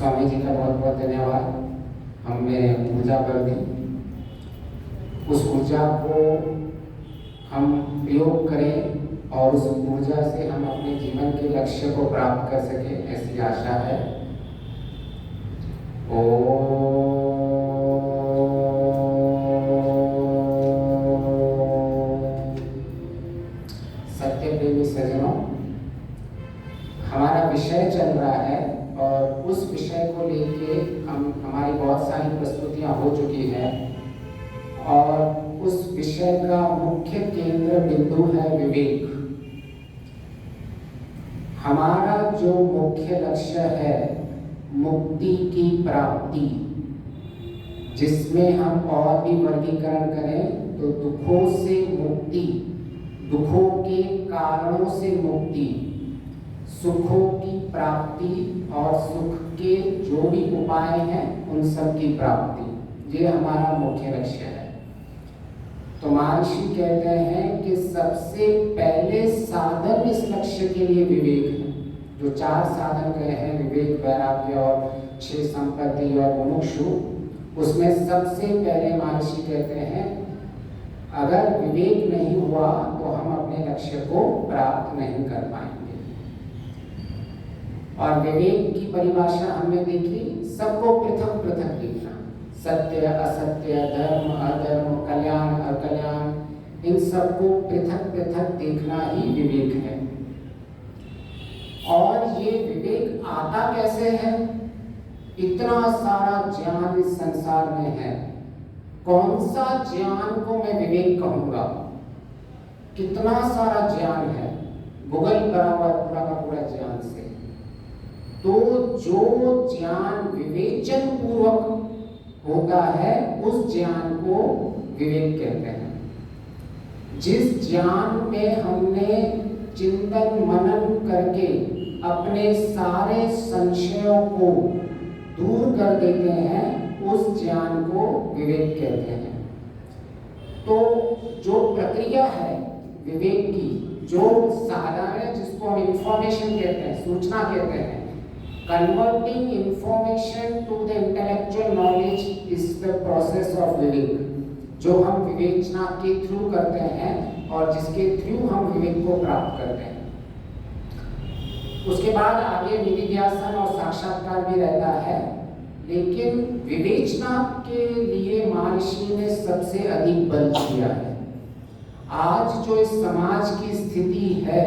स्वामी जी का बहुत बहुत धन्यवाद। हमने ऊर्जा कर दी, उस ऊर्जा को हम प्रयोग करें और उस ऊर्जा से हम अपने जीवन के लक्ष्य को प्राप्त कर सकें, ऐसी आशा है। सत्य प्रेमी सज्जनों, हमारा विषय चल रहा है और उस विषय को लेके हमारी बहुत सारी प्रस्तुतियां हो चुकी हैं और उस विषय का मुख्य केंद्र बिंदु है विवेक। हमारा जो मुख्य लक्ष्य है मुक्ति की प्राप्ति, जिसमें हम और भी वर्गीकरण करें तो दुखों से मुक्ति, दुखों के कारणों से मुक्ति, सुखों की प्राप्ति और सुख के जो भी उपाय हैं उन सब की प्राप्ति, ये हमारा मुख्य लक्ष्य है। तो महर्षि कहते हैं कि सबसे पहले साधन इस लक्ष्य के लिए विवेक है। जो 4 साधन कहे हैं, विवेक, वैराग्य और क्षय संपत्ति और मुमुक्षु, उसमें सबसे पहले महर्षि कहते हैं अगर विवेक नहीं हुआ तो हम अपने लक्ष्य को प्राप्त नहीं कर पाएंगे। और विवेक की परिभाषा हमने देखी, सबको पृथक पृथक देखना, सत्य असत्य, धर्म अधर्म, कल्याण अकल्याण, इन सबको पृथक पृथक देखना ही विवेक है। और ये विवेक आता कैसे है? इतना सारा ज्ञान इस संसार में है, कौन सा ज्ञान को मैं विवेक कहूंगा? कितना सारा ज्ञान है, गूगल बराबर पूरा का पूरा ज्ञान से। तो जो ज्ञान विवेचन पूर्वक होता है उस ज्ञान को विवेक कहते हैं। जिस ज्ञान में हमने चिंतन मनन करके अपने सारे संशयों को दूर कर देते हैं उस ज्ञान को विवेक कहते हैं। तो जो प्रक्रिया है विवेक की, जो साधन है, जिसको हम इंफॉर्मेशन कहते हैं, सूचना कहते हैं, converting information to the intellectual knowledge is the process of vivek, जो हम विवेचना के थ्रू करते हैं और जिसके थ्रू हम विवेक को प्राप्त करते हैं। उसके बाद आगे निधिध्यासन और साक्षात्कार भी रहता है, लेकिन विवेचना के लिए महर्षि ने सबसे अधिक बल दिया है। आज जो इस समाज की स्थिति है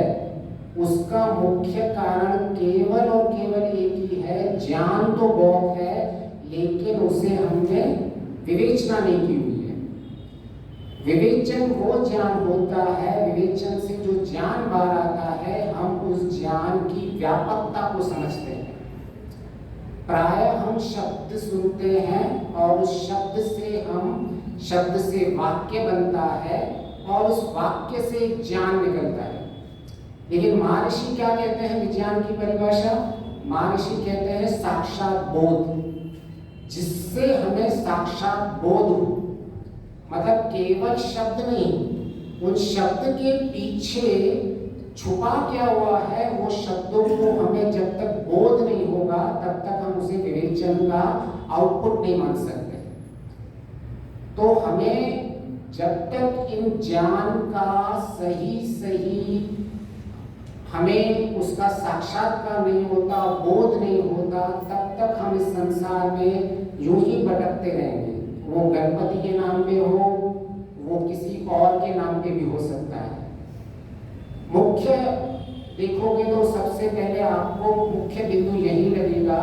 उसका मुख्य कारण केवल और केवल एक ही है, ज्ञान तो बहुत है लेकिन उसे हमने विवेचना नहीं की हुई है। विवेचन वो ज्ञान होता है, विवेचन से जो ज्ञान बाहर आता है हम उस ज्ञान की व्यापकता को समझते हैं। प्राय हम शब्द सुनते हैं और उस शब्द से वाक्य बनता है और उस वाक्य से ज्ञान निकलता है। लेकिन महर्षि क्या कहते हैं विज्ञान की परिभाषा? महर्षि कहते हैं साक्षात बोध, जिससे हमें साक्षात बोध हो। मतलब केवल शब्द नहीं, उन शब्द के पीछे छुपा क्या हुआ है वो शब्दों को हमें जब तक बोध नहीं होगा तब तक हम उसे विवेचन का आउटपुट नहीं मान सकते। तो हमें जब तक इन ज्ञान का सही हमें उसका साक्षात्कार नहीं होता, बोध नहीं होता, तब तक हम इस संसार में यूं ही भटकते रहेंगे। वो गणपति के नाम पे हो, वो किसी और के नाम पे भी हो सकता है। मुख्य देखोगे तो सबसे पहले आपको मुख्य बिंदु यही लगेगा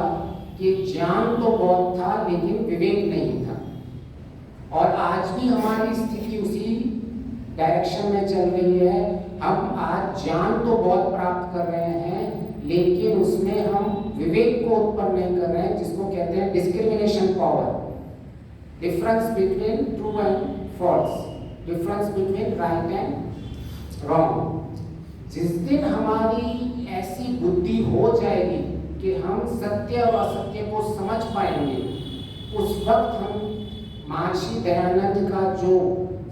कि ज्ञान तो बहुत था लेकिन विवेक नहीं था। और आज भी हमारी स्थिति उसी डायरेक्शन में चल रही है। हम आज ज्ञान तो बहुत प्राप्त कर रहे हैं लेकिन उसमें हम विवेक को उत्पन्न नहीं कर रहे हैं, जिसको कहते हैं discrimination power, difference between true and false, difference between right and wrong. जिस दिन हमारी ऐसी बुद्धि हो जाएगी कि हम सत्य और असत्य को समझ पाएंगे, उस वक्त हम महर्षि दयानंद का जो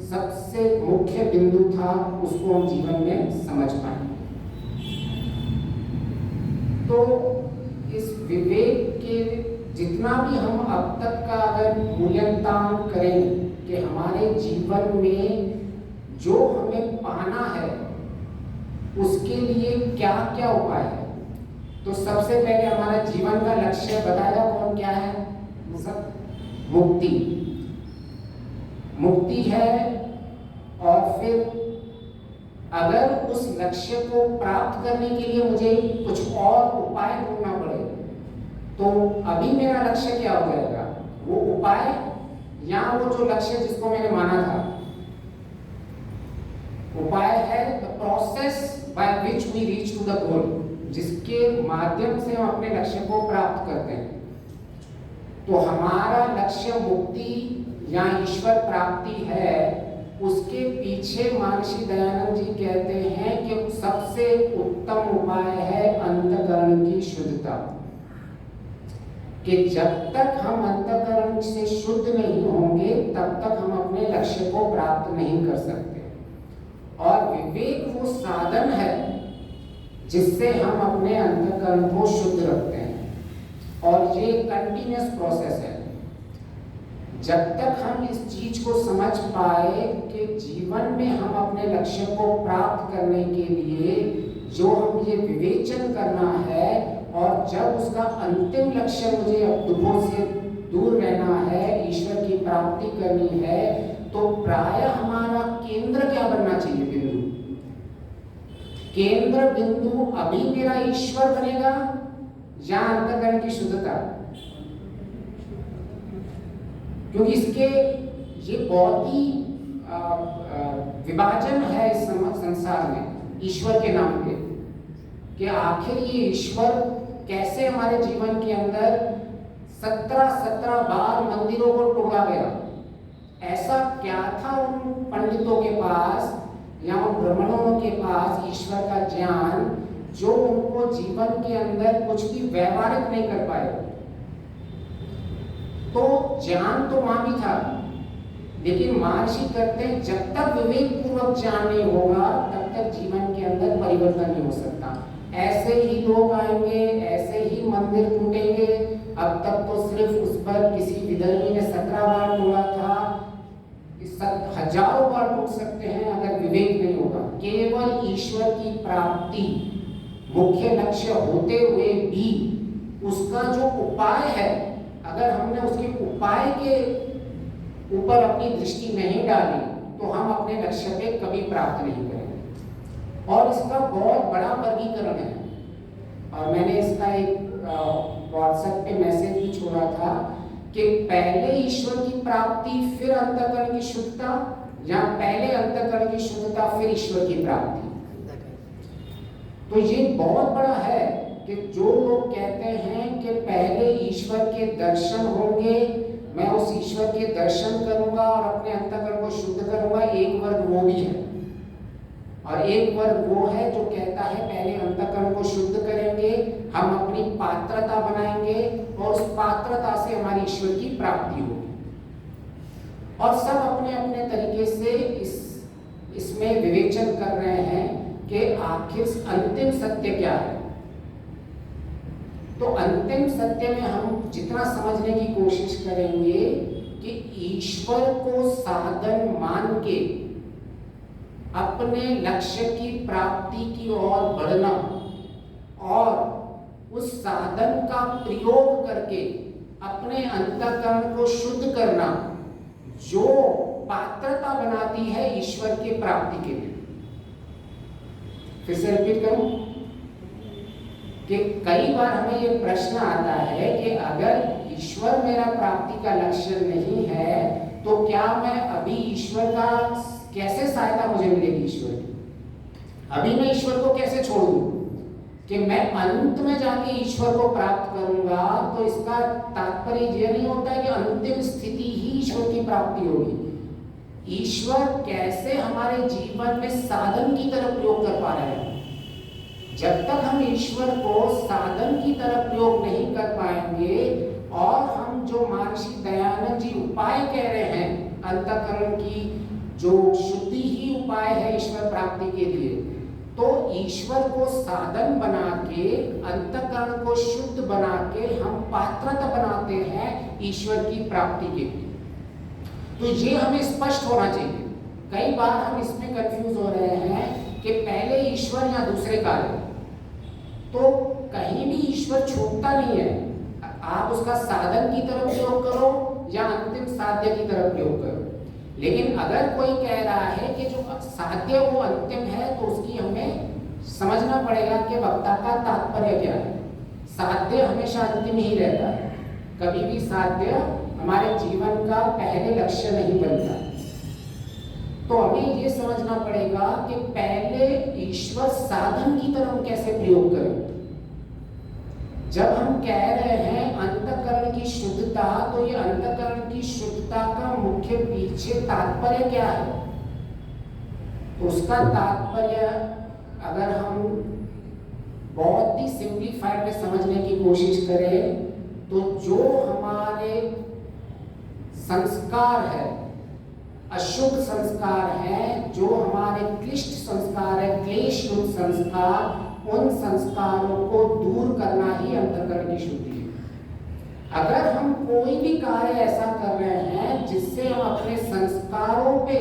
सबसे मुख्य बिंदु था उसको हम जीवन में समझ पाएंगे। तो इस विवेक के जितना भी हम अब तक का अगर मूल्यांकन करें कि हमारे जीवन में जो हमें पाना है उसके लिए क्या क्या उपाय है, तो सबसे पहले हमारा जीवन का लक्ष्य बताया कौन क्या है? मुक्ति। मुक्ति है। और फिर अगर उस लक्ष्य को प्राप्त करने के लिए मुझे कुछ और उपाय ढूंढना पड़े तो अभी मेरा लक्ष्य क्या हो जाएगा? वो उपाय या वो जो लक्ष्य जिसको मैंने माना था। उपाय है the process by which we reach to the goal, जिसके माध्यम से हम अपने लक्ष्य को प्राप्त करते हैं। तो हमारा लक्ष्य मुक्ति या ईश्वर प्राप्ति है, उसके पीछे महर्षि दयानंद जी कहते हैं कि सबसे उत्तम उपाय है अंतःकरण की शुद्धता। कि जब तक हम अंतःकरण से शुद्ध नहीं होंगे तब तक हम अपने लक्ष्य को प्राप्त नहीं कर सकते। और विवेक वो साधन है जिससे हम अपने अंतःकरण को शुद्ध रखते हैं। और ये कंटिन्यूअस प्रोसेस है। जब तक हम इस चीज को समझ पाए कि जीवन में हम अपने लक्ष्य को प्राप्त करने के लिए जो हम ये विवेचन करना है, और जब उसका अंतिम लक्ष्य मुझे दुखों से दूर रहना है, ईश्वर की प्राप्ति करनी है, तो प्रायः हमारा केंद्र क्या बनना चाहिए? बिंदु। केंद्र बिंदु अभी मेरा ईश्वर बनेगा या अंतःकरण की शुद्धता? क्योंकि इसके ये बहुत ही विभाजन है इस संसार में ईश्वर के नाम पे, कि आखिर ये ईश्वर कैसे हमारे जीवन के अंदर 17 बार मंदिरों को तोड़ा गया। ऐसा क्या था उन पंडितों के पास या उन ब्राह्मणों के पास ईश्वर का ज्ञान, जो उनको जीवन के अंदर कुछ भी व्यवहारिक नहीं कर पाए? तो ज्ञान तो वहां भी था, लेकिन महर्षि कहते हैं जब तक विवेक पूर्वक ज्ञान नहीं होगा तब तक जीवन के अंदर परिवर्तन नहीं हो सकता। ऐसे ही लोग आएंगे, ऐसे ही मंदिर टूटेंगे। अब तक तो सिर्फ उस पर किसी विदर्भी ने 17 बार टूटा था, हजारों बार टूट सकते हैं अगर विवेक नहीं होगा। केवल ईश्वर की प्राप्ति मुख्य लक्ष्य होते हुए भी उसका जो उपाय है, अगर हमने उसके उपाय के ऊपर अपनी दृष्टि नहीं डाली तो हम अपने लक्ष्य पे कभी प्राप्त नहीं करेंगे। और इसका बहुत बड़ा वर्गीकरण है, और मैंने इसका एक व्हाट्सएप पे मैसेज भी छोड़ा था कि पहले ईश्वर की प्राप्ति फिर अंतःकरण की शुद्धता, या पहले अंतःकरण की शुद्धता फिर ईश्वर की प्राप्ति। तो ये बहुत बड़ा है कि जो लोग कहते हैं कि पहले ईश्वर के दर्शन होंगे, मैं उस ईश्वर के दर्शन करूंगा और अपने अंतःकरण को शुद्ध करूंगा, एक वर्ग वो भी है। और एक वर्ग वो है जो कहता है पहले अंतःकरण को शुद्ध करेंगे, हम अपनी पात्रता बनाएंगे और उस पात्रता से हमारी ईश्वर की प्राप्ति होगी। और सब अपने अपने तरीके से इसमें विवेचन कर रहे हैं कि आखिर अंतिम सत्य क्या है। तो अंतिम सत्य में हम जितना समझने की कोशिश करेंगे कि ईश्वर को साधन मान के अपने लक्ष्य की प्राप्ति की ओर बढ़ना, और उस साधन का प्रयोग करके अपने अंतःकरण को शुद्ध करना, जो पात्रता बनाती है ईश्वर की प्राप्ति के लिए। फिर से रिपीट करूं कि कई बार हमें ये प्रश्न आता है कि अगर ईश्वर मेरा प्राप्ति का लक्ष्य नहीं है तो क्या मैं अभी ईश्वर का कैसे सहायता मुझे मिलेगी? ईश्वर की अभी मैं ईश्वर को कैसे छोड़ूं कि मैं अंत में जाके ईश्वर को प्राप्त करूंगा? तो इसका तात्पर्य यह नहीं होता है कि अंतिम स्थिति ही ईश्वर की प्राप्ति होगी। ईश्वर कैसे हमारे जीवन में साधन की तरह प्रयोग कर पा रहे हैं। जब तक हम ईश्वर को साधन की तरह प्रयोग नहीं कर पाएंगे, और हम जो महर्षि दयानंद जी उपाय कह रहे हैं, अंतःकरण की जो शुद्धि ही उपाय है ईश्वर प्राप्ति के लिए, तो ईश्वर को साधन बना के, अंतःकरण को शुद्ध बना के हम पात्रता बनाते हैं ईश्वर की प्राप्ति के लिए। तो ये हमें स्पष्ट होना चाहिए। कई बार हम इसमें कंफ्यूज हो रहे हैं कि पहले ईश्वर या दूसरे कार्य। तो कहीं भी ईश्वर छूटता नहीं है, आप उसका साधन की तरफ प्रयोग करो या अंतिम साध्य की तरफ प्रयोग करो। लेकिन अगर कोई कह रहा है कि जो साध्य वो अंतिम है, तो उसकी हमें समझना पड़ेगा कि वक्ता का तात्पर्य क्या है। साध्य हमेशा अंतिम ही रहता है, कभी भी साध्य हमारे जीवन का पहले लक्ष्य नहीं बनता। तो हमें ये समझना पड़ेगा कि पहले ईश्वर साधन की तरफ कैसे प्रयोग करें। जब हम कह रहे हैं अंतःकरण की शुद्धता, तो ये अंतःकरण की शुद्धता का मुख्य पीछे तात्पर्य क्या है? उसका तात्पर्य अगर हम बहुत ही सिंप्लीफाइड में समझने की कोशिश करें, तो जो हमारे संस्कार है, अशुभ संस्कार है, जो हमारे क्लिष्ट संस्कार है, क्लेश युक्त संस्कार, उन संस्कारों को दूर करना ही अंतःकरण की शुद्धि है। अगर हम कोई भी कार्य ऐसा कर रहे हैं जिससे हम अपने संस्कारों पे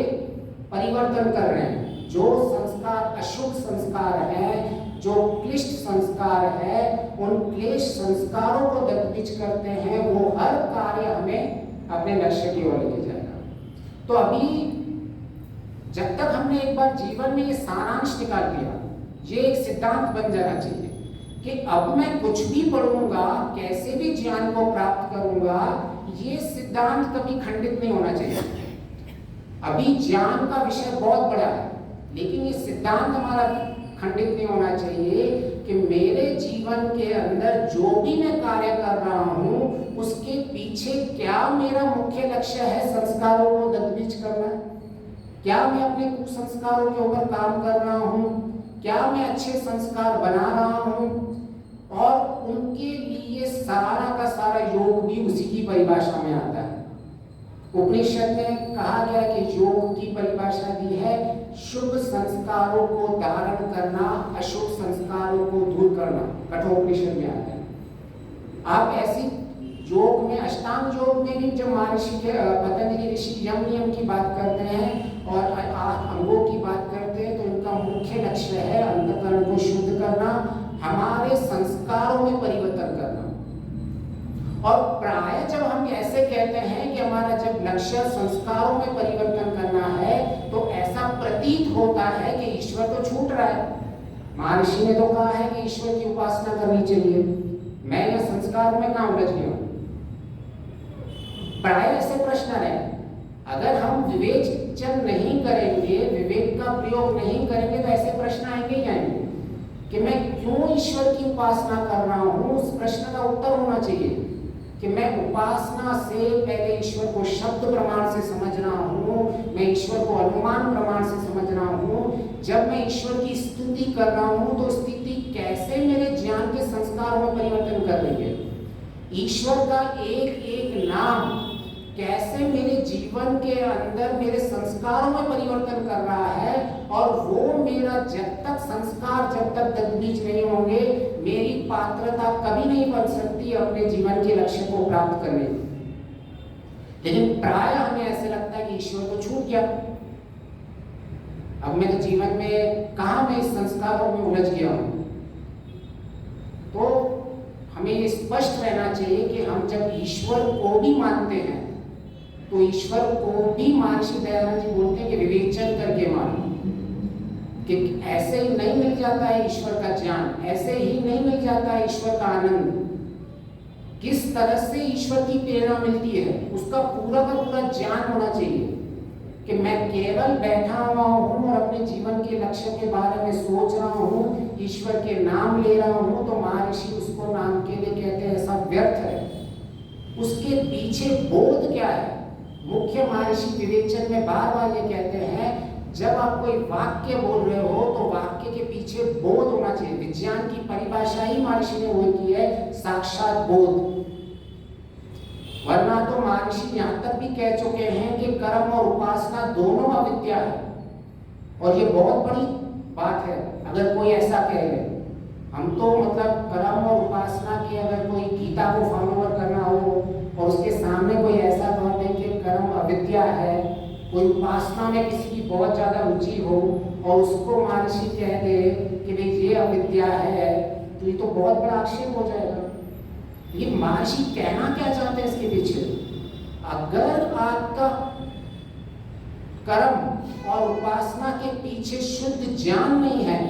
परिवर्तन कर रहे हैं, जो संस्कार अशुभ संस्कार है, जो क्लिष्ट संस्कार है, उन क्लेश संस्कारों को दग्धीच करते हैं, वो हर कार्य हमें अपने लक्ष्य की ओर लेके जाएगा। तो अभी जब तक हमने एक बार जीवन में ये सारांश निकाल दिया, ये एक सिद्धांत बन जाना चाहिए कि अब मैं कुछ भी पढ़ूंगा, कैसे भी ज्ञान को प्राप्त करूंगा, ये सिद्धांत कभी खंडित नहीं होना चाहिए। अभी ज्ञान का विषय बहुत बड़ा है, लेकिन ये सिद्धांत हमारा खंडित नहीं होना चाहिए कि मेरे जीवन के अंदर जो भी मैं कार्य कर रहा हूं, उसके पीछे क्या मेरा मुख्य लक्ष्य है? संस्कारों को दग्धीच करना। क्या मैं अपने कुसंस्कारों के ऊपर काम कर रहा हूं? क्या मैं अच्छे संस्कार बना रहा हूं? और उनके लिए सारा का सारा योग भी उसी की परिभाषा में आता है। उपनिषद में कहा गया कि योग की परिभाषा दी है शुभ संस्कारों को धारण करना, अशुभ संस्कारों को दूर करना, कठोपनिषद में आता है। आप ऐसी योग में, अष्टांग योग में भी जब महर्षि के पतंजलि ऋषि यम नियम की बात करते हैं और 8 अंगों की बात करते हैं, तो इनका मुख्य लक्ष्य है अंतःकरण को शुद्ध करना, हमारे संस्कारों में परिवर्तन करना। और प्राय जब हम ऐसे कहते हैं कि हमारा जब लक्ष्य संस्कारों में परिवर्तन करना है, तो ऐसा प्रतीत होता है कि ईश्वर तो छूट रहा है। महर्षि ने तो कहा है कि ईश्वर की उपासना करनी चाहिए, मैं ये संस्कारों में कहां उलझ गया हूं? प्राय ऐसे प्रश्न है। अगर हम विवेचन नहीं करेंगे, विवेक का प्रयोग नहीं करेंगे, तो ऐसे प्रश्न आएंगे ही आएंगे कि मैं क्यों ईश्वर की उपासना कर रहा हूं। उस प्रश्न का उत्तर होना चाहिए कि मैं उपासना से पहले ईश्वर को शब्द प्रमाण से समझ रहा हूं, मैं ईश्वर को अनुमान प्रमाण से समझ रहा हूं। जब मैं ईश्वर की स्तुति कर रहा हूं, तो स्तुति कैसे मेरे ज्ञान के संस्कारों में परिवर्तन कर रही है? ईश्वर का एक एक नाम कैसे मेरे जीवन के अंदर मेरे संस्कारों में परिवर्तन कर रहा है, और वो मेरा जब तक संस्कार जब तक तद्बीज नहीं होंगे, मेरी पात्रता कभी नहीं बन सकती अपने जीवन के लक्ष्य को प्राप्त करने की। लेकिन प्राय हमें ऐसे लगता है कि ईश्वर तो छूट गया, अब मैं तो जीवन में कहां मैं इस संस्कारों में उलझ गया हूं। तो हमें ये स्पष्ट रहना चाहिए कि हम जब ईश्वर को भी मानते हैं, तो ईश्वर को भी महर्षि दयानंद जी बोलते हैं कि विवेचन करके मानो, कि ऐसे ही नहीं मिल जाता है ईश्वर का ज्ञान, ऐसे ही नहीं मिल जाता है ईश्वर का आनंद। किस तरह से ईश्वर की प्रेरणा मिलती है, उसका पूरा का पूरा ज्ञान होना चाहिए कि मैं केवल बैठा हुआ हूँ और अपने जीवन के लक्ष्य के बारे में सोच रहा हूँ, ईश्वर के नाम ले रहा हूँ, तो महर्षि उसको नाम के लिए कहते हैं ऐसा व्यर्थ है। उसके पीछे बोध क्या है? मुख्य महर्षि विवेचन में बार बार ये कहते हैं, जब आप कोई वाक्य बोल रहे हो तो वाक्य के पीछे बोध होना चाहिए। विज्ञान की परिभाषा ही महर्षि ने वो की है, साक्षात बोध। वरना तो महर्षि यहाँ तक भी कह चुके हैं कि कर्म और उपासना दोनों अविद्या है, और ये बहुत बड़ी बात है अगर कोई ऐसा कहे। हम तो मतलब कर्म और उपासना के अगर कोई गीता को फॉलोअर करना हो और उसके सामने कोई ऐसा कह दे कि कर्म अविद्या है, कोई उपासना में किसी की बहुत ज्यादा रुचि हो और उसको महर्षि कह दे कि भाई ये अविद्या है, तो ये तो बहुत बड़ा आक्षेप हो जाएगा। ये महर्षि कहना क्या चाहते हैं इसके पीछे? अगर आपका कर्म और उपासना के पीछे शुद्ध ज्ञान नहीं है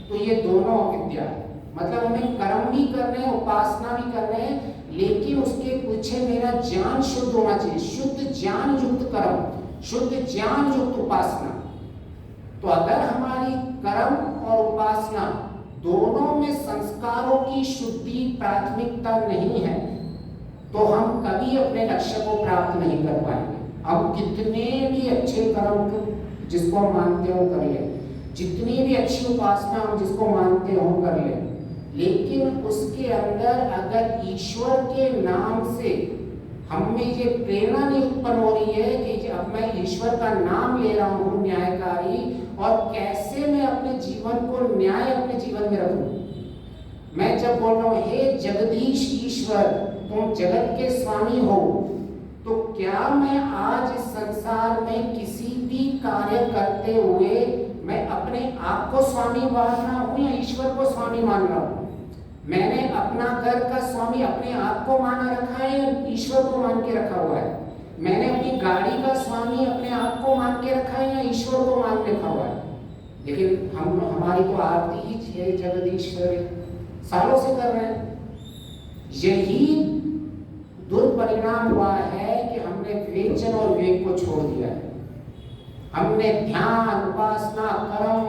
तो ये दोनों अविद्या है। मतलब हमें कर्म भी करने हैं, उपासना भी करने हैं, लेकिन उसके पीछे मेरा ज्ञान शुद्ध होना चाहिए। शुद्ध ज्ञान युक्त कर्म, शुद्ध ज्ञान युक्त उपासना। तो अगर हमारी कर्म और उपासना दोनों में संस्कारों की शुद्धि प्राथमिकता नहीं है तो हम कभी अपने लक्ष्य को प्राप्त नहीं कर पाएंगे। हम कितने भी अच्छे कर्म जिसको हम मानते हो कर ले, जितनी भी अच्छी उपासना हम जिसको मानते हो कर ले, लेकिन उसके अंदर अगर ईश्वर के नाम से हम में ये प्रेरणा नहीं उत्पन्न हो रही है कि अब मैं ईश्वर का नाम ले रहा हूँ न्यायकारी, और कैसे मैं अपने जीवन को न्याय अपने जीवन में रखूं। मैं जब बोल रहा हूँ हे जगदीश ईश्वर तुम जगत के स्वामी हो, तो क्या मैं आज इस संसार में किसी भी कार्य करते हुए मैं अपने आप को स्वामी मान रहा हूँ या ईश्वर को स्वामी मान रहा हूँ? मैंने अपना घर का स्वामी अपने आप को माना रखा है या ईश्वर को मान के रखा हुआ है? मैंने अपनी गाड़ी का स्वामी अपने आप को मान के रखा है या ईश्वर को मान रखा हुआ है? लेकिन हमारी तो आरती ही छह जगदीश्वर सालों से कर रहे हैं। यही दुर्परिणाम हुआ है कि हमने विवेचन और विवेक को छोड़ दिया है। हमने ध्यान, उपासना, कर्म,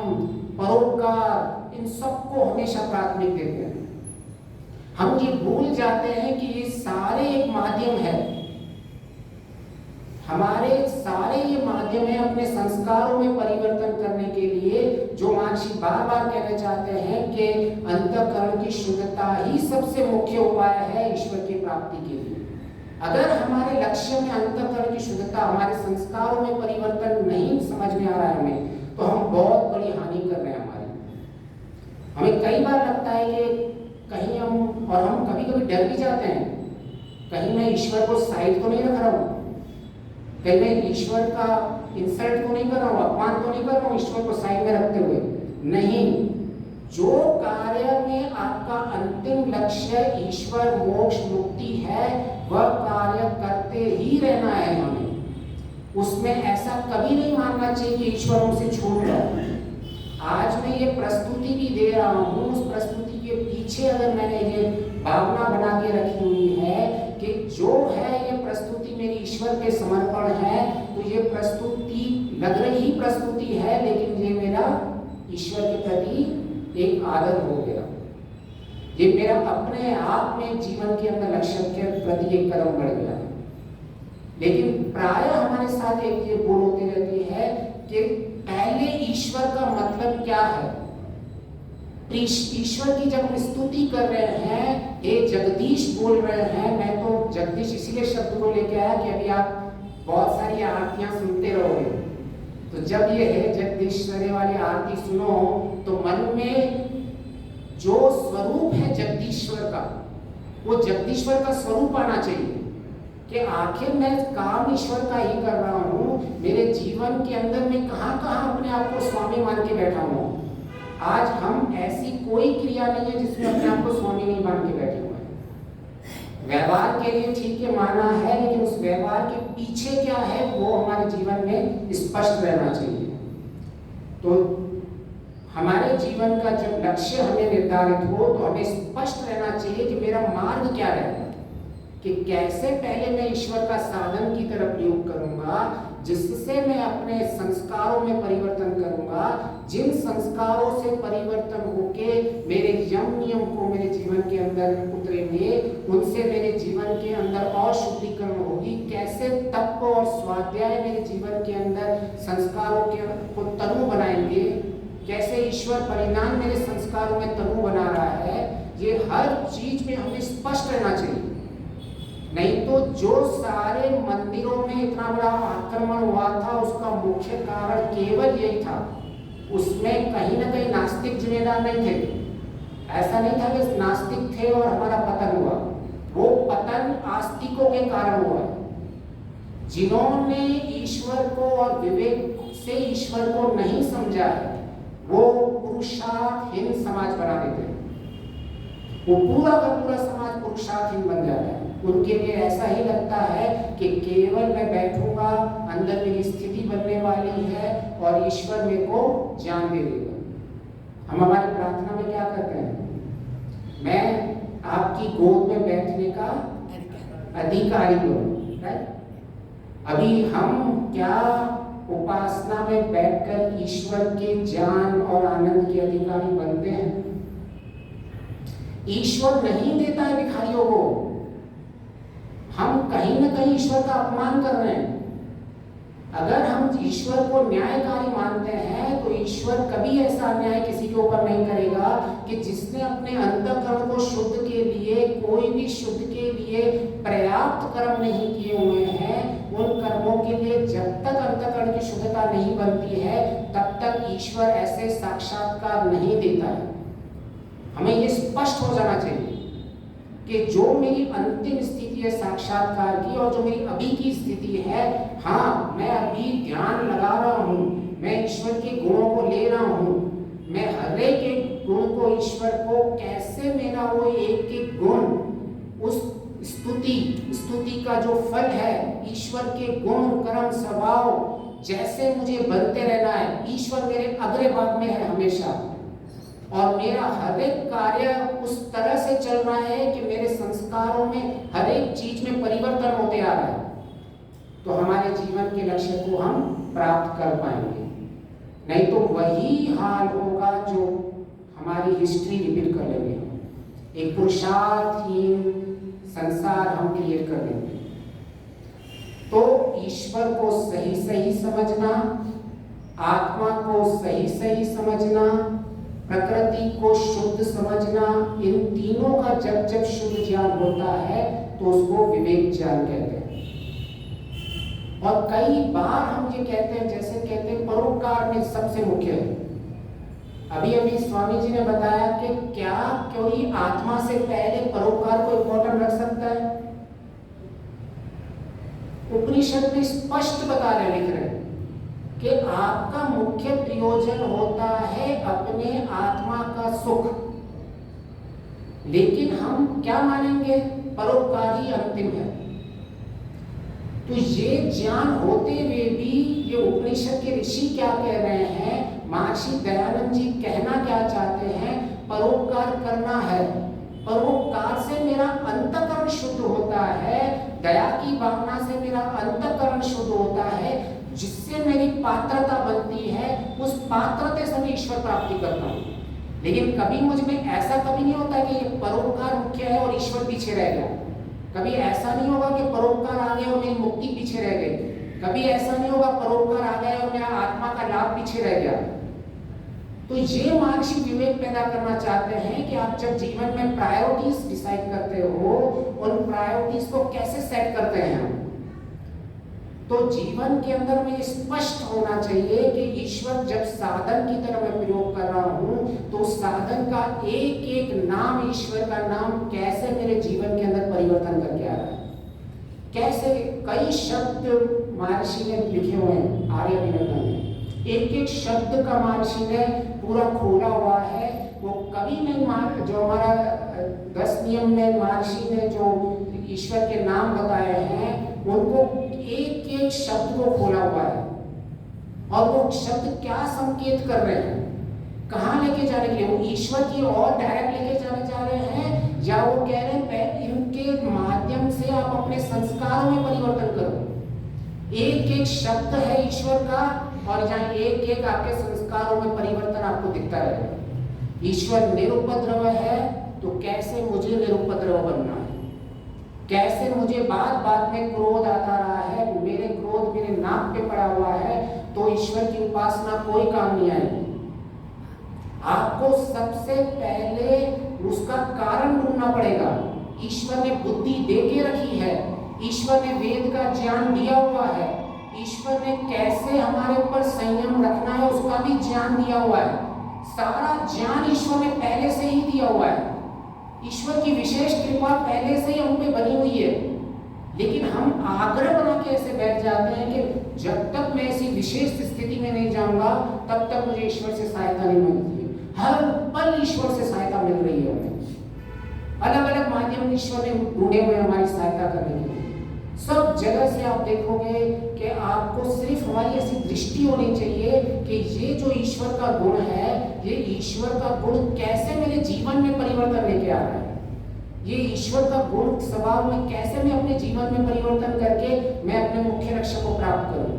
परोपकार इन सबको हमेशा प्राथमिक देते हैं। हम ये भूल जाते हैं कि ये सारे एक माध्यम है। हमारे सारे ये माध्यम है अपने संस्कारों में परिवर्तन करने के लिए, जो महर्षि बार बार कहना चाहते हैं कि अंतःकरण की शुद्धता ही सबसे मुख्य उपाय है ईश्वर की प्राप्ति के लिए। अगर हमारे लक्ष्य में अंतःकरण की शुद्धता, हमारे संस्कारों में परिवर्तन नहीं समझ में आ रहा है हमें, तो हम बहुत बड़ी हानि कर रहे हैं हमारी। हमें कई बार लगता है कि कहीं हम कभी कभी डर भी जाते हैं, कहीं मैं ईश्वर को साइड तो नहीं रख रहा हूँ, कहीं मैं ईश्वर का इंसल्ट तो नहीं कर रहा हूँ, अपमान तो नहीं कर रहा हूँ ईश्वर को साइड में रखते हुए। नहीं, जो कार्य में आपका अंतिम लक्ष्य ईश्वर मोक्ष मुक्ति है वह कार्य करते ही रहना है हमें। उसमें ऐसा कभी नहीं मानना चाहिए कि ईश्वर हमसे छूट गया। आज मैं ये प्रस्तुति भी दे रहा हूँ, उस प्रस्तुति के पीछे अगर मैंने ये भावना बना के रखी हुई है कि जो है ये प्रस्तुति मेरी ईश्वर के समर्पण है, तो ये प्रस्तुति लग रही प्रस्तुति है, लेकिन ये मेरा ईश्वर के प्रति एक आदर हो गया। ये मेरा अपने आप में जीवन के अंदर लक्ष्य के प्रति एक कदम बढ़ गया है। लेकिन प्राय हमारे साथ एक ये भूल होती रहती है कि पहले ईश्वर का मतलब क्या है। ईश्वर की जब हम स्तुति कर रहे हैं, हे जगदीश बोल रहे हैं, मैं तो जगदीश इसीलिए शब्द को लेके आया कि अभी आप बहुत सारी आरतियां सुनते रहोगे, तो जब ये है जगदीश्वरी वाली आरती सुनो तो मन में जो स्वरूप है जगदीश्वर का, वो जगदीश्वर का स्वरूप आना चाहिए कि आखिर मैं काम ईश्वर का ही कर रहा हूँ। मेरे जीवन के अंदर मैं कहाँ कहाँ अपने आप को स्वामी मान के बैठा हूँ। आज हम ऐसी कोई क्रिया नहीं है जिसमें अपने आप को स्वामी नहीं मान के बैठे हुए हैं। व्यवहार के लिए ठीक है माना है, लेकिन उस व्यवहार के पीछे क्या है वो हमारे जीवन में स्पष्ट रहना चाहिए। तो हमारे जीवन का जब लक्ष्य हमें निर्धारित हो तो हमें स्पष्ट रहना चाहिए कि मेरा मार्ग क्या रहेगा, कि कैसे पहले मैं ईश्वर का साधन की तरफ प्रयोग करूंगा, जिससे मैं अपने संस्कारों में परिवर्तन करूंगा, जिन संस्कारों से परिवर्तन होके मेरे यम नियम को मेरे जीवन के अंदर उतरेंगे, उनसे मेरे जीवन के अंदर और शुद्धिकरण होगी। कैसे तप और स्वाध्याय मेरे जीवन के अंदर संस्कारों को तनु बनाएंगे, कैसे ईश्वर परिणाम मेरे संस्कारों में तनु बना रहा है, ये हर चीज में हमें स्पष्ट रहना चाहिए। नहीं तो जो सारे मंदिरों में इतना बड़ा आक्रमण हुआ था उसका मुख्य कारण केवल यही था उसमें कहीं ना कहीं नास्तिक जिम्मेदार नहीं थे। ऐसा नहीं था कि नास्तिक थे और हमारा पतन हुआ। वो पतन आस्तिकों के कारण हुआ है, जिन्होंने ईश्वर को और विवेक से ईश्वर को नहीं समझा है, वो पुरुषार्थहीन समाज बना देते हैं। वो पूरा का पूरा समाज पुरुषार्थहीन बन जाता है। उनके लिए ऐसा ही लगता है कि केवल मैं बैठूंगा, अंदर मेरी स्थिति बनने वाली है और ईश्वर मेरे को ज्ञान दे देगा। हम हमारी प्रार्थना में क्या करते हैं? मैं आपकी गोद में बैठने का अधिकारी हूँ, राइट? अभी हम क्या उपासना में बैठकर ईश्वर के ज्ञान और आनंद के अधिकारी बनते हैं? ईश्वर नहीं देता है भिखारियों को। हम कहीं ना कहीं ईश्वर का अपमान कर रहे हैं। अगर हम ईश्वर को न्यायकारी मानते हैं तो ईश्वर कभी ऐसा अन्याय किसी के ऊपर नहीं करेगा कि जिसने अपने अंतःकरण को शुद्ध के लिए, कोई भी शुद्ध के लिए पर्याप्त कर्म नहीं किए हुए हैं, उन कर्मों के लिए जब तक अंतःकरण की शुद्धता नहीं बनती है तब तक ईश्वर ऐसे साक्षात्कार नहीं देता है। हमें ये स्पष्ट हो जाना चाहिए कि जो मेरी अंतिम स्थिति है साक्षात्कार की और जो मेरी अभी की स्थिति है, हाँ मैं अभी ध्यान लगा रहा हूँ, मैं ईश्वर के गुणों को ले रहा हूँ, मैं हर एक गुण को, ईश्वर को कैसे मेरा वो एक एक गुण, उस स्तुति का जो फल है, ईश्वर के गुण कर्म स्वभाव जैसे मुझे बनते रहना है। ईश्वर मेरे अग्र भाग में है हमेशा और मेरा हर एक कार्य उस तरह से चल रहा है कि मेरे संस्कारों में हर एक चीज में परिवर्तन होते आ रहा है, तो हमारे जीवन के लक्ष्य को हम प्राप्त कर पाएंगे। नहीं तो वही हाल होगा जो हमारी हिस्ट्री रिपीट कर लेंगे। एक पुरुषार्थहीन संसार हम क्रिएट कर लेंगे। तो ईश्वर को सही सही समझना, आत्मा को सही सही समझना, प्रकृति को शुद्ध समझना, इन तीनों का जब जब शुद्ध ज्ञान होता है तो उसको विवेक ज्ञान कहते हैं। और कई बार हम ये कहते हैं, जैसे कहते हैं परोपकार में सबसे मुख्य है। अभी अभी स्वामी जी ने बताया कि क्या कोई आत्मा से पहले परोपकार को इम्पोर्टेंट रख सकता है? उपनिषद में स्पष्ट बता रहे, लिख रहे कि आपका मुख्य प्रयोजन होता है अपने आत्मा का सुख, लेकिन हम क्या मानेंगे? परोपकार ही अंतिम है। तो ये ज्ञान होते हुए भी ये उपनिषद के ऋषि क्या कह रहे हैं, महर्षि दयानंद जी कहना क्या चाहते हैं? परोपकार करना है। परोपकार से मेरा अंतःकरण शुद्ध होता है, दया की भावना से मेरा अंतःकरण शुद्ध होता है, जिससे मेरी पात्रता बनती है, उस पात्रता से मैं ईश्वर प्राप्ति करता हूँ। लेकिन कभी मुझ में ऐसा कभी नहीं होता कि ये परोपकार मुख्य है और ईश्वर पीछे रह गया। कभी ऐसा नहीं होगा कि परोपकार आ गया और मेरी मुक्ति पीछे रह गई। कभी ऐसा नहीं होगा परोपकार आ गया और मेरा आत्मा का लाभ पीछे रह गया। तो ये महर्षि विवेक पैदा करना चाहते हैं कि आप जब जीवन में प्रायोरिटीज डिसाइड करते हो, उन प्रायोरिटीज को कैसे सेट करते हैं। तो जीवन के अंदर में स्पष्ट होना चाहिए कि ईश्वर जब साधन की तरह मैं प्रयोग कर रहा हूँ तो साधन का एक एक नाम, ईश्वर का नाम कैसे मेरे जीवन के अंदर परिवर्तन करके आ रहा है। कैसे कई शब्द महर्षि ने लिखे हुए हैं आर्यभट्ट में, एक एक शब्द का महर्षि ने पूरा खोला हुआ है। वो कभी नहीं जो हमारा 10 नियम में महर्षि ने जो ईश्वर के नाम बताए हैं, उनको एक एक शब्द को खोला हुआ है और वो शब्द क्या संकेत कर रहे हैं, कहाँ लेके जाने के लिए, वो ईश्वर की ओर डायरेक्ट लेके जाने जा रहे हैं, या वो कह रहे हैं इनके माध्यम से आप अपने संस्कारों में परिवर्तन करो। एक एक शब्द है ईश्वर का और जहाँ एक एक आपके संस्कारों में परिवर्तन आपको दिखता रहेगा। ईश्वर निरुपद्रव है, तो कैसे मुझे निरुपद्रव बनना है, कैसे मुझे बात बात में क्रोध आता रहा है, मेरे क्रोध मेरे नाक पे पड़ा हुआ है, तो ईश्वर की उपासना कोई काम नहीं आएगी। आपको सबसे पहले उसका कारण ढूंढना पड़ेगा। ईश्वर ने बुद्धि दे के रखी है, ईश्वर ने वेद का ज्ञान दिया हुआ है, ईश्वर ने कैसे हमारे ऊपर संयम रखना है उसका भी ज्ञान दिया हुआ है। सारा ज्ञान ईश्वर ने पहले से ही दिया हुआ है। ईश्वर की विशेष कृपा पहले से ही हम पे बनी हुई है, लेकिन हम आग्रह बना के ऐसे बैठ जाते हैं कि जब तक मैं ऐसी विशेष स्थिति में नहीं जाऊंगा तब तक मुझे ईश्वर से सहायता नहीं मिलती है। हर पल ईश्वर से सहायता मिल रही है हमें। अलग अलग माध्यम ईश्वर ने ढूंढे हुए हमारी सहायता करने के लिए। सब जगह से आप देखोगे कि आपको सिर्फ हमारी ऐसी दृष्टि होनी चाहिए कि ये जो ईश्वर का गुण है, ये ईश्वर का गुण कैसे मेरे जीवन में परिवर्तन लेके आ रहा है, ये ईश्वर का गुण स्वभाव में कैसे मैं अपने जीवन में परिवर्तन करके मैं अपने मुख्य लक्ष्य को प्राप्त करूं।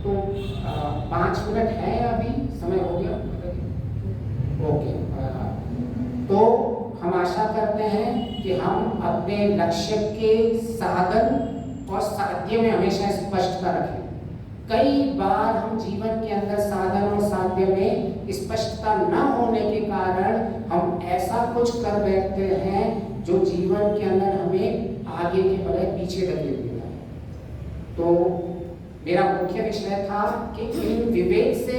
तो 5 मिनट है अभी, समय हो गया, ओके। तो हम आशा करते हैं कि हम अपने लक्ष्य के साधन और साध्य में हमेशा स्पष्टता रखें। कई बार हम जीवन के अंदर साधन और साध्य में स्पष्टता न होने के कारण हम ऐसा कुछ कर बैठते हैं जो जीवन के अंदर हमें आगे के बजाय पीछे धकेल देता है। तो मेरा मुख्य विषय था कि इन विवेक से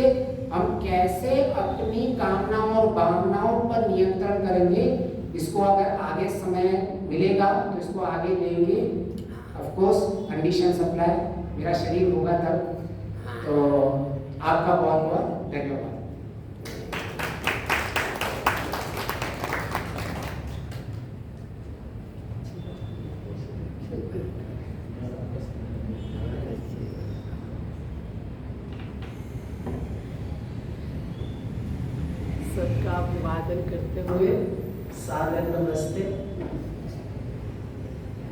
हम कैसे अपनी कामनाओं और भावनाओं पर नियंत्रण करेंगे। इसको अगर आगे समय मिलेगा तो इसको आगे लेंगे। ऑफ कोर्स कंडीशन अप्लाई, मेरा शरीर होगा तब। तो आपका बहुत बहुत धन्यवाद। सबका अभिवादन करते हुए सादर नमस्ते।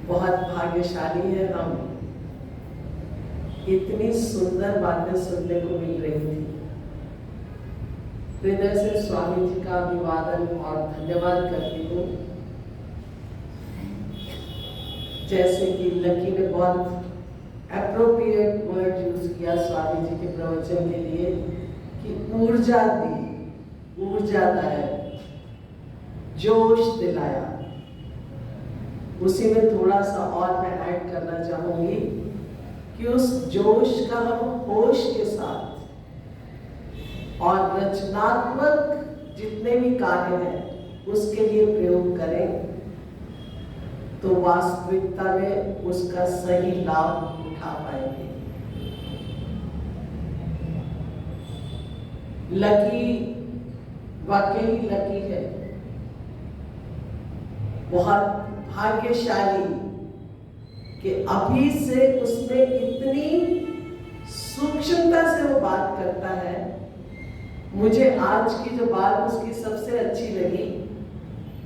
बहुत भाग्यशाली है हम, इतनी सुंदर बातें सुनने को मिल रही थी। हृदय से स्वामी जी का अभिवादन और धन्यवाद करती हूँ। जैसे कि लकी ने बहुत एप्रोप्रिएट वर्ड यूज किया स्वामी जी के प्रवचन के लिए कि ऊर्जा दी, ऊर्जा है, जोश दिलाया। उसी में थोड़ा सा और मैं ऐड करना चाहूंगी कि उस जोश का हम होश के साथ और रचनात्मक जितने भी कार्य हैं उसके लिए प्रयोग करें तो वास्तविकता में उसका सही लाभ उठा पाएंगे। लकी वाकई लकी है, बहुत भाग्यशाली कि अभी से उसमें इतनी सूक्ष्मता से वो बात करता है। मुझे आज की जो बात उसकी सबसे अच्छी लगी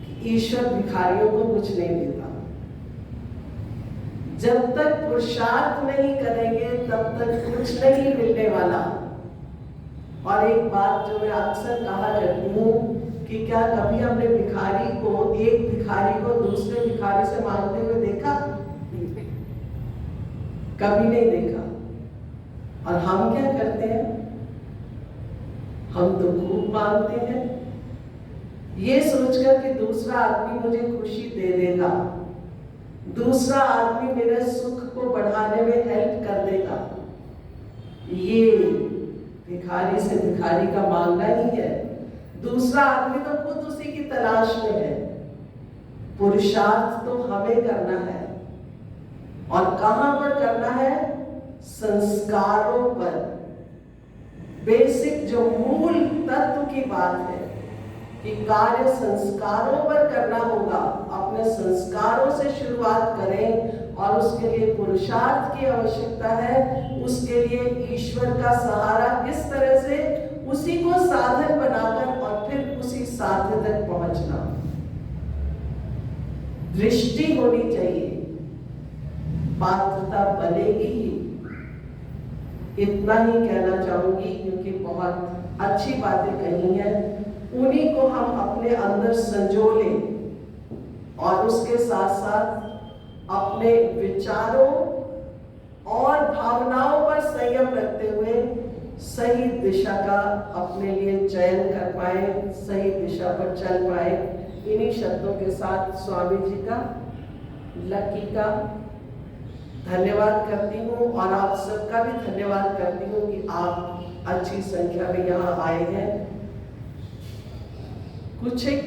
कि ईश्वर भिखारियों को कुछ नहीं देता। जब तक पुरुषार्थ नहीं करेंगे तब तक कुछ नहीं मिलने वाला। और एक बात जो मैं अक्सर कहा करती हूँ कि क्या कभी हमने भिखारी को, एक भिखारी को दूसरे भिखारी से मांगते हुए देखा? कभी नहीं देखा। और हम क्या करते हैं? हम तो खूब मांगते हैं, ये सोचकर कि दूसरा आदमी मुझे खुशी दे देगा, दूसरा आदमी मेरे सुख को बढ़ाने में हेल्प कर देगा। ये भिखारी से भिखारी का मांगना ही है। दूसरा आदमी तो खुद उसी की तलाश में है। पुरुषार्थ तो हमें करना है। और कहां पर करना है? संस्कारों पर। बेसिक जो मूल तत्व की बात है कि कार्य संस्कारों पर करना होगा। अपने संस्कारों से शुरुआत करें और उसके लिए पुरुषार्थ की आवश्यकता है। उसके लिए ईश्वर का सहारा किस तरह से, उसी को साधन बनाकर और फिर उसी साध्य तक पहुंचना। दृष्टि होनी चाहिए, पात्रता बनेगी ही। इतना ही कहना चाहूंगी क्योंकि बहुत अच्छी बातें कही हैं। उन्हीं को हम अपने अंदर संजो लें और उसके साथ साथ अपने विचारों और भावनाओं पर संयम रखते हुए सही दिशा का अपने लिए चयन कर पाए, सही दिशा पर चल पाए। इन्हीं शब्दों के साथ स्वामी जी का, लकी का धन्यवाद करती हूँ और आप सबका भी धन्यवाद करती हूँ कि आप अच्छी संख्या में यहाँ आए हैं। कुछ एक